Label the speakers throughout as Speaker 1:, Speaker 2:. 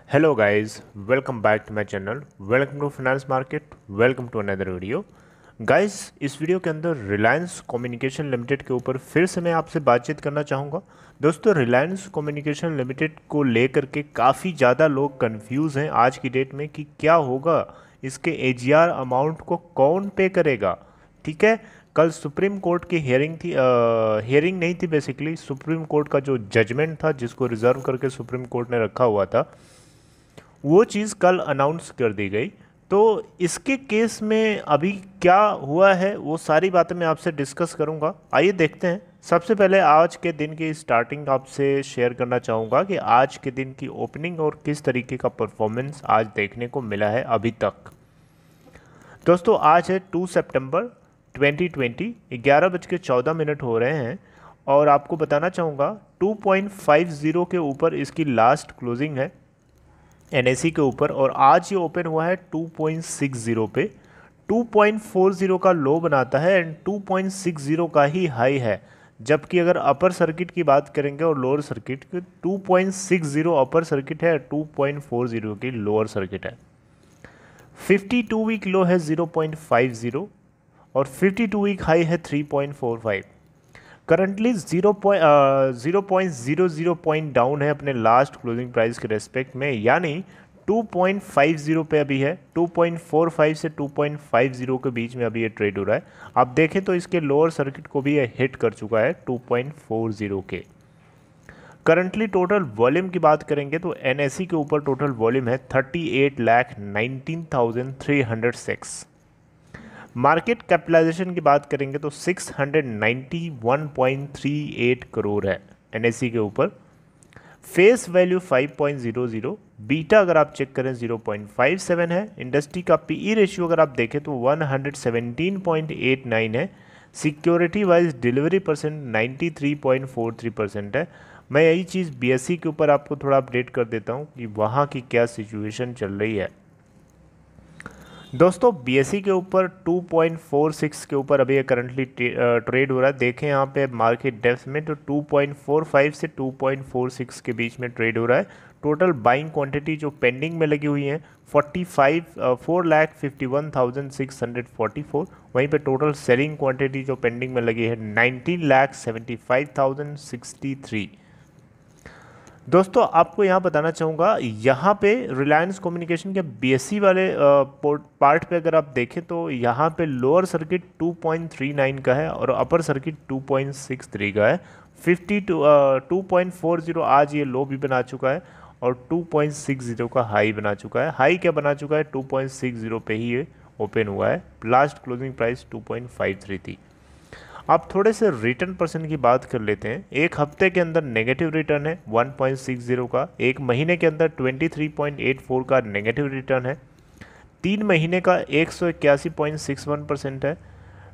Speaker 1: Hello guys, welcome back to my channel. Welcome to Finance Market. Welcome to another video. Guys इस video के अंदर Reliance communication limited के ऊपर फिर से मैं आपसे बातचीत करना चाहूँगा। दोस्तों रिलायंस कम्युनिकेशन लिमिटेड को लेकर के काफ़ी ज़्यादा लोग कंफ्यूज हैं आज की डेट में कि क्या होगा, इसके एजीआर अमाउंट को कौन पे करेगा। ठीक है, कल सुप्रीम कोर्ट की हियरिंग थी, हियरिंग नहीं थी, बेसिकली सुप्रीम कोर्ट का जो जजमेंट था जिसको रिजर्व करके सुप्रीम कोर्ट ने रखा हुआ था, वो चीज़ कल अनाउंस कर दी गई। तो इसके केस में अभी क्या हुआ है वो सारी बातें मैं आपसे डिस्कस करूंगा। आइए देखते हैं। सबसे पहले आज के दिन की स्टार्टिंग आपसे शेयर करना चाहूँगा कि आज के दिन की ओपनिंग और किस तरीके का परफॉर्मेंस आज देखने को मिला है अभी तक। दोस्तों आज है 2 सितंबर 2020, 11:14 हो रहे हैं और आपको बताना चाहूँगा 2.50 के ऊपर इसकी लास्ट क्लोजिंग है एनएसई के ऊपर, और आज ये ओपन हुआ है 2.60 पे। 2.40 का लो बनाता है एंड 2.60 का ही हाई है। जबकि अगर अपर सर्किट की बात करेंगे और लोअर सर्किट की, 2.60 अपर सर्किट है, 2.40 की लोअर सर्किट है। 52 वीक लो है 0.50 और 52 वीक हाई है 3.45। करंटली 0.00 पॉइंट डाउन है अपने लास्ट क्लोजिंग प्राइस के रेस्पेक्ट में, यानी 2.50 पे अभी है। 2.45 से 2.50 के बीच में अभी ये ट्रेड हो रहा है। आप देखें तो इसके लोअर सर्किट को भी ये हिट कर चुका है 2.40 के। करंटली टोटल वॉल्यूम की बात करेंगे तो एनएसई के ऊपर टोटल वॉल्यूम है 38,19,306। मार्केट कैपिटलाइजेशन की बात करेंगे तो 691.38 करोड़ है एनएसई के ऊपर। फेस वैल्यू 5.00, बीटा अगर आप चेक करें 0.57 है। इंडस्ट्री का पीई रेशियो अगर आप देखें तो 117.89 है। सिक्योरिटी वाइज डिलीवरी परसेंट 93.43% है। मैं यही चीज़ बीएसई के ऊपर आपको थोड़ा अपडेट कर देता हूँ कि वहाँ की क्या सिचुएशन चल रही है। दोस्तों बीएसई के ऊपर 2.46 के ऊपर अभी ये करंटली ट्रेड हो रहा है। देखें यहाँ पे मार्केट डेप्थ में तो 2.45 से 2.46 के बीच में ट्रेड हो रहा है। टोटल बाइंग क्वांटिटी जो पेंडिंग में लगी हुई है 4,51,644। वहीं पे टोटल सेलिंग क्वांटिटी जो पेंडिंग में लगी है 19,75,063। दोस्तों आपको यहाँ बताना चाहूँगा, यहाँ पे रिलायंस कम्युनिकेशन के बीएससी वाले पार्ट पे अगर आप देखें तो यहाँ पे लोअर सर्किट 2.39 का है और अपर सर्किट 2.63 का है। 2.40 आज ये लो भी बना चुका है और 2.60 का हाई बना चुका है। हाई क्या बना चुका है, 2.60 पे ही ये ओपन हुआ है। लास्ट क्लोजिंग प्राइस 2.53 थी। आप थोड़े से रिटर्न परसेंट की बात कर लेते हैं। एक हफ्ते के अंदर नेगेटिव रिटर्न है 1.60 का, एक महीने के अंदर 23.84 का नेगेटिव रिटर्न है, 3 महीने का 181.61% है,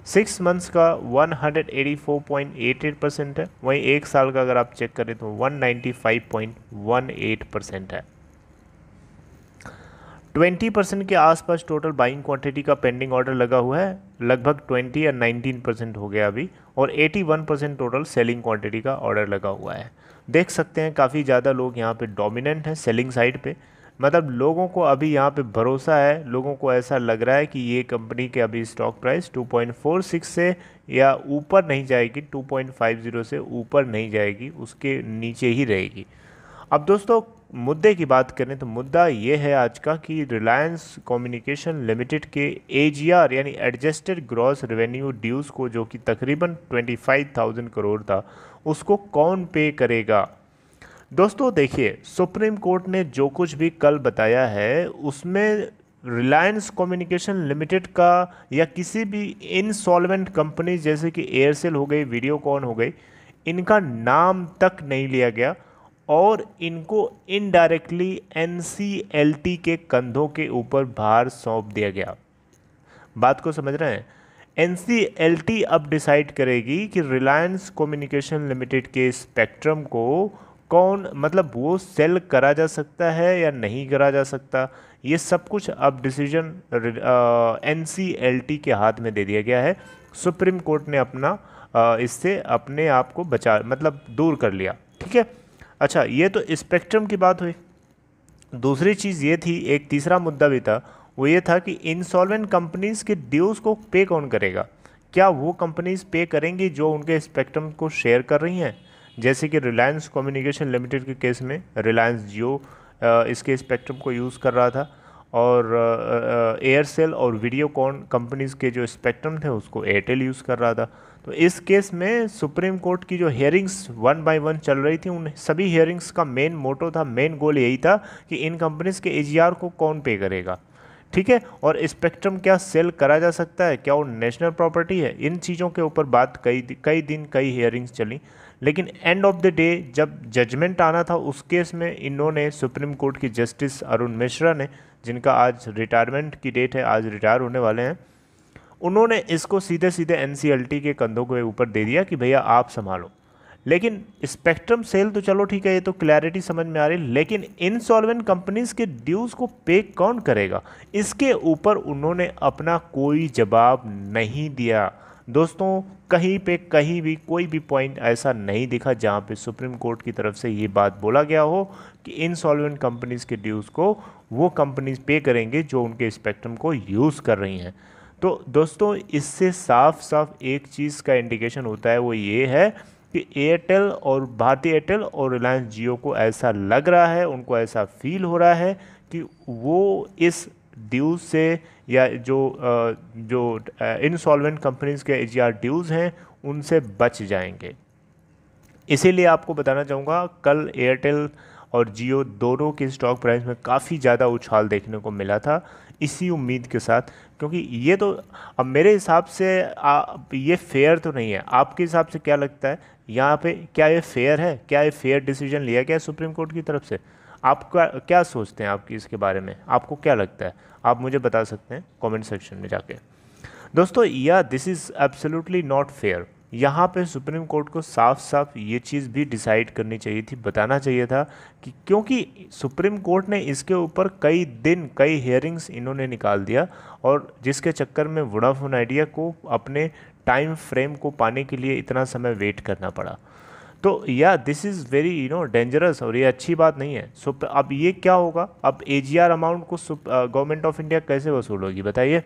Speaker 1: 6 मंथ्स का 184.88% है। वहीं एक साल का अगर आप चेक करें तो 195.18% है। 20% के आसपास टोटल बाइंग क्वांटिटी का पेंडिंग ऑर्डर लगा हुआ है। लगभग 20 या 19% हो गया अभी, और 81% टोटल सेलिंग क्वांटिटी का ऑर्डर लगा हुआ है। देख सकते हैं काफ़ी ज़्यादा लोग यहाँ पे डोमिनेंट हैं सेलिंग साइड पे। मतलब लोगों को अभी यहाँ पे भरोसा है, लोगों को ऐसा लग रहा है कि ये कंपनी के अभी स्टॉक प्राइस 2.46 से या ऊपर नहीं जाएगी, 2.50 से ऊपर नहीं जाएगी, उसके नीचे ही रहेगी। अब दोस्तों मुद्दे की बात करें तो मुद्दा ये है आज का कि रिलायंस कम्युनिकेशन लिमिटेड के एजीआर यानी एडजस्टेड ग्रॉस रेवेन्यू ड्यूज को, जो कि तकरीबन 25,000 करोड़ था, उसको कौन पे करेगा। दोस्तों देखिए, सुप्रीम कोर्ट ने जो कुछ भी कल बताया है उसमें रिलायंस कम्युनिकेशन लिमिटेड का या किसी भी इनसॉल्वेंट कंपनी जैसे कि एयरसेल हो गई, वीडियोकॉन हो गई, इनका नाम तक नहीं लिया गया और इनको इनडायरेक्टली एनसीएलटी के कंधों के ऊपर भार सौंप दिया गया। बात को समझ रहे हैं, एनसीएलटी अब डिसाइड करेगी कि रिलायंस कम्युनिकेशन लिमिटेड के स्पेक्ट्रम को कौन, मतलब वो सेल करा जा सकता है या नहीं करा जा सकता। ये सब कुछ अब डिसीजन एनसीएलटी के हाथ में दे दिया गया है। सुप्रीम कोर्ट ने अपना इससे अपने आप को बचा, मतलब दूर कर लिया। ठीक है, अच्छा ये तो स्पेक्ट्रम की बात हुई। दूसरी चीज़ ये थी, एक तीसरा मुद्दा भी था, वो ये था कि इंसॉल्वेंट कंपनीज के ड्यूज को पे कौन करेगा। क्या वो कंपनीज पे करेंगी जो उनके स्पेक्ट्रम को शेयर कर रही हैं, जैसे कि रिलायंस कम्युनिकेशन लिमिटेड के केस में रिलायंस जियो इसके स्पेक्ट्रम को यूज़ कर रहा था, और एयरसेल और वीडियोकॉन कंपनीज के जो स्पेक्ट्रम थे उसको एयरटेल यूज़ कर रहा था। तो इस केस में सुप्रीम कोर्ट की जो हियरिंग्स 1 बाय 1 चल रही थी, उन सभी हियरिंग्स का मेन मोटो था, मेन गोल यही था कि इन कंपनीज के एजीआर को कौन पे करेगा, ठीक है, और स्पेक्ट्रम क्या सेल करा जा सकता है, क्या वो नेशनल प्रॉपर्टी है। इन चीज़ों के ऊपर बात कई दिन कई हियरिंग्स चली, लेकिन एंड ऑफ द डे जब जजमेंट आना था उस केस में इन्होंने सुप्रीम कोर्ट की जस्टिस अरुण मिश्रा ने, जिनका आज रिटायरमेंट की डेट है, आज रिटायर होने वाले हैं, उन्होंने इसको सीधे सीधे एनसीएलटी के कंधों के ऊपर दे दिया कि भैया आप संभालो। लेकिन स्पेक्ट्रम सेल तो चलो ठीक है, ये तो क्लैरिटी समझ में आ रही, लेकिन इनसॉल्वेंट कंपनीज के ड्यूज को पे कौन करेगा, इसके ऊपर उन्होंने अपना कोई जवाब नहीं दिया। दोस्तों कहीं पे कहीं भी कोई भी पॉइंट ऐसा नहीं दिखा जहां पे सुप्रीम कोर्ट की तरफ से ये बात बोला गया हो कि इनसॉल्वेंट कंपनीज के ड्यूज को वो कंपनीज पे करेंगे जो उनके स्पेक्ट्रम को यूज़ कर रही हैं। तो दोस्तों इससे साफ साफ एक चीज़ का इंडिकेशन होता है, वो ये है कि एयरटेल और भारती एयरटेल और रिलायंस जियो को ऐसा लग रहा है, उनको ऐसा फील हो रहा है कि वो इस ड्यूज से, या जो इनसॉल्वेंट कंपनीज के एजीआर ड्यूज हैं उनसे बच जाएंगे। इसीलिए आपको बताना चाहूँगा, कल एयरटेल और जियो दोनों के स्टॉक प्राइस में काफ़ी ज़्यादा उछाल देखने को मिला था, इसी उम्मीद के साथ, क्योंकि ये तो अब मेरे हिसाब से ये फेयर तो नहीं है। आपके हिसाब से क्या लगता है यहाँ पे, क्या ये फेयर है, क्या ये फेयर डिसीजन लिया गया सुप्रीम कोर्ट की तरफ से? आपका क्या सोचते हैं आपकी इसके बारे में, आपको क्या लगता है, आप मुझे बता सकते हैं कमेंट सेक्शन में जाके। दोस्तों या this is absolutely not fair. यहाँ पे सुप्रीम कोर्ट को साफ साफ ये चीज़ भी डिसाइड करनी चाहिए थी, बताना चाहिए था कि, क्योंकि सुप्रीम कोर्ट ने इसके ऊपर कई दिन कई हियरिंग्स इन्होंने निकाल दिया, और जिसके चक्कर में वोडाफोन आइडिया को अपने टाइम फ्रेम को पाने के लिए इतना समय वेट करना पड़ा। तो या दिस इज़ वेरी डेंजरस, और ये अच्छी बात नहीं है। सो अब ये क्या होगा, अब एजीआर अमाउंट को गवर्नमेंट ऑफ इंडिया कैसे वसूल होगी बताइए।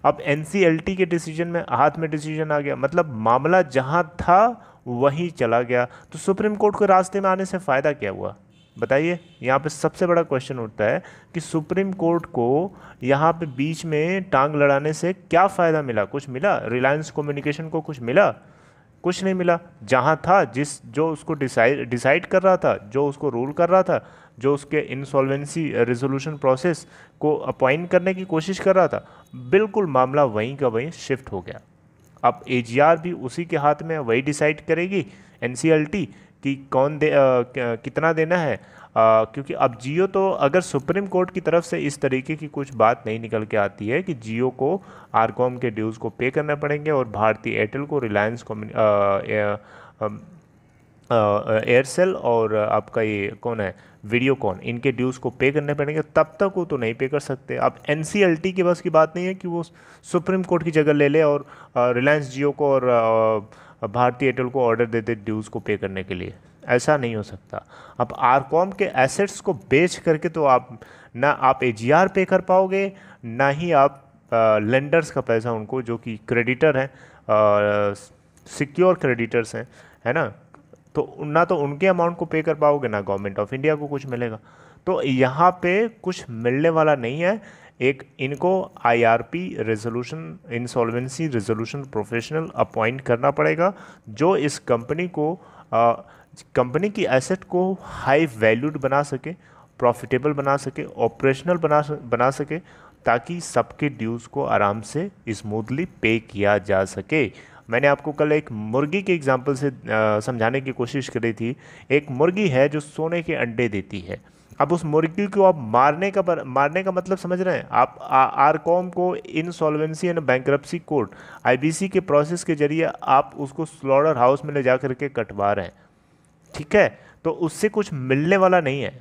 Speaker 1: अब एनसीएलटी के डिसीजन में हाथ में डिसीजन आ गया, मतलब मामला जहां था वहीं चला गया। तो सुप्रीम कोर्ट को रास्ते में आने से फ़ायदा क्या हुआ बताइए। यहाँ पे सबसे बड़ा क्वेश्चन उठता है कि सुप्रीम कोर्ट को यहाँ पे बीच में टांग लड़ाने से क्या फ़ायदा मिला, कुछ मिला? रिलायंस कम्युनिकेशन को कुछ मिला? कुछ नहीं मिला। जहाँ था जो उसको डिसाइड कर रहा था, जो उसको रूल कर रहा था, जो उसके इंसॉल्वेंसी रेजोल्यूशन प्रोसेस को अपॉइंट करने की कोशिश कर रहा था, बिल्कुल मामला वहीं का वहीं शिफ्ट हो गया। अब एजीआर भी उसी के हाथ में, वही डिसाइड करेगी एनसीएलटी कि कितना देना है। क्योंकि अब जियो तो अगर सुप्रीम कोर्ट की तरफ से इस तरीके की कुछ बात नहीं निकल के आती है कि जियो को आरकॉम के ड्यूज़ को पे करना पड़ेंगे और भारती एयरटेल को रिलायंस एयरसेल और आपका ये कौन है वीडियोकॉन, इनके ड्यूज़ को पे करने पड़ेंगे, तब तक वो तो नहीं पे कर सकते। अब एनसीएलटी के बस की बात नहीं है कि वो सुप्रीम कोर्ट की जगह ले ले और रिलायंस जियो को और भारती एयरटेल को ऑर्डर दे दे ड्यूज़ को पे करने के लिए, ऐसा नहीं हो सकता। अब आरकॉम के एसेट्स को बेच करके तो आप एजीआर पे कर पाओगे, ना ही आप लेंडर्स का पैसा उनको, जो कि क्रेडिटर हैं, सिक्योर क्रेडिटर्स हैं, है ना, तो ना तो उनके अमाउंट को पे कर पाओगे, ना गवर्नमेंट ऑफ इंडिया को कुछ मिलेगा। तो यहाँ पे कुछ मिलने वाला नहीं है। एक इनको IRP resolution, insolvency resolution professional appoint करना पड़ेगा, जो इस कंपनी की एसेट को हाई वैल्यूड बना सके, प्रॉफिटेबल बना सके, ऑपरेशनल बना सके, ताकि सबके ड्यूज़ को आराम से स्मूथली पे किया जा सके। मैंने आपको कल एक मुर्गी के एग्जांपल से समझाने की कोशिश करी थी। एक मुर्गी है जो सोने के अंडे देती है। अब उस मुर्गी को आप मारने का मतलब समझ रहे हैं आप? आरकॉम को insolvency and bankruptcy court IBC के प्रोसेस के जरिए आप उसको स्लॉटर हाउस में ले जा करके कटवा रहे हैं, ठीक है, तो उससे कुछ मिलने वाला नहीं है,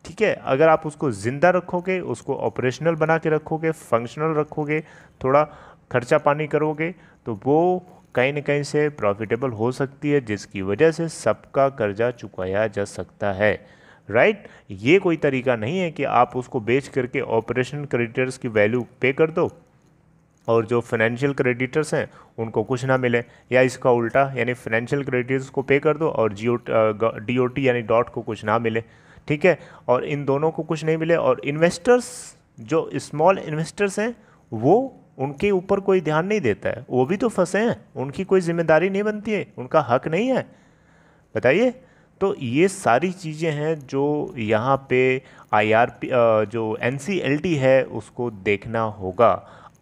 Speaker 1: ठीक है। अगर आप उसको ज़िंदा रखोगे, उसको ऑपरेशनल बना के रखोगे, फंक्शनल रखोगे, थोड़ा खर्चा पानी करोगे, तो वो कहीं न कहीं से प्रॉफिटेबल हो सकती है, जिसकी वजह से सबका कर्जा चुकाया जा सकता है। राइट। ये कोई तरीका नहीं है कि आप उसको बेच करके ऑपरेशन क्रेडिटर्स की वैल्यू पे कर दो और जो फाइनेंशियल क्रेडिटर्स हैं उनको कुछ ना मिले, या इसका उल्टा यानी फाइनेंशियल क्रेडिटर्स को पे कर दो और DOT यानी डॉट को कुछ ना मिले, ठीक है। और इन दोनों को कुछ नहीं मिले और इन्वेस्टर्स जो स्मॉल इन्वेस्टर्स हैं वो उनके ऊपर कोई ध्यान नहीं देता है, वो भी तो फंसे हैं, उनकी कोई जिम्मेदारी नहीं बनती है, उनका हक नहीं है, बताइए। तो ये सारी चीज़ें हैं जो यहाँ पे IRP जो NCLT है उसको देखना होगा।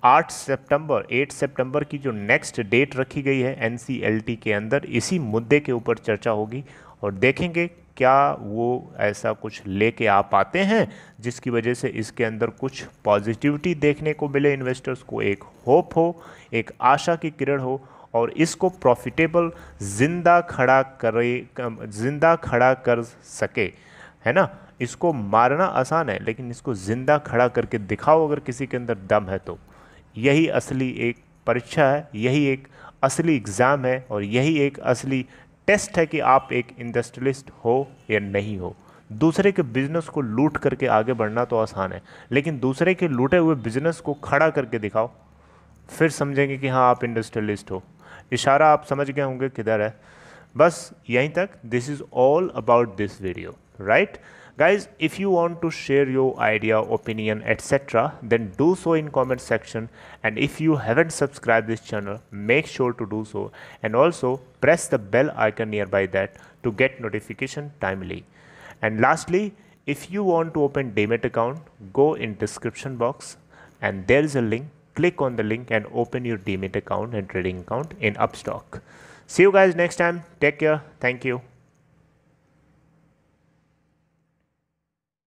Speaker 1: 8 सितंबर की जो नेक्स्ट डेट रखी गई है NCLT के अंदर, इसी मुद्दे के ऊपर चर्चा होगी और देखेंगे क्या वो ऐसा कुछ लेके आ पाते हैं जिसकी वजह से इसके अंदर कुछ पॉजिटिविटी देखने को मिले, इन्वेस्टर्स को एक होप हो, एक आशा की किरण हो और इसको प्रॉफिटेबल जिंदा खड़ा कर सके, है ना। इसको मारना आसान है लेकिन इसको जिंदा खड़ा करके दिखाओ अगर किसी के अंदर दम है तो। यही असली एक परीक्षा है, यही एक असली एग्ज़ाम है और यही एक असली टेस्ट है कि आप एक इंडस्ट्रियलिस्ट हो या नहीं हो। दूसरे के बिजनेस को लूट करके आगे बढ़ना तो आसान है, लेकिन दूसरे के लूटे हुए बिजनेस को खड़ा करके दिखाओ, फिर समझेंगे कि हाँ आप इंडस्ट्रियलिस्ट हो। इशारा आप समझ गए होंगे किधर है। बस यहीं तक। This is all about this video, right guys। If you want to share your idea, opinion, etc., then do so in comment section, and if you haven't subscribed this channel, make sure to do so, and also press the bell icon nearby that to get notification timely. And lastly, if you want to open Demat account, go in description box and there is a link. Click on the link and open your Demat account and trading account in Upstox. See you guys next time. Take care. Thank you.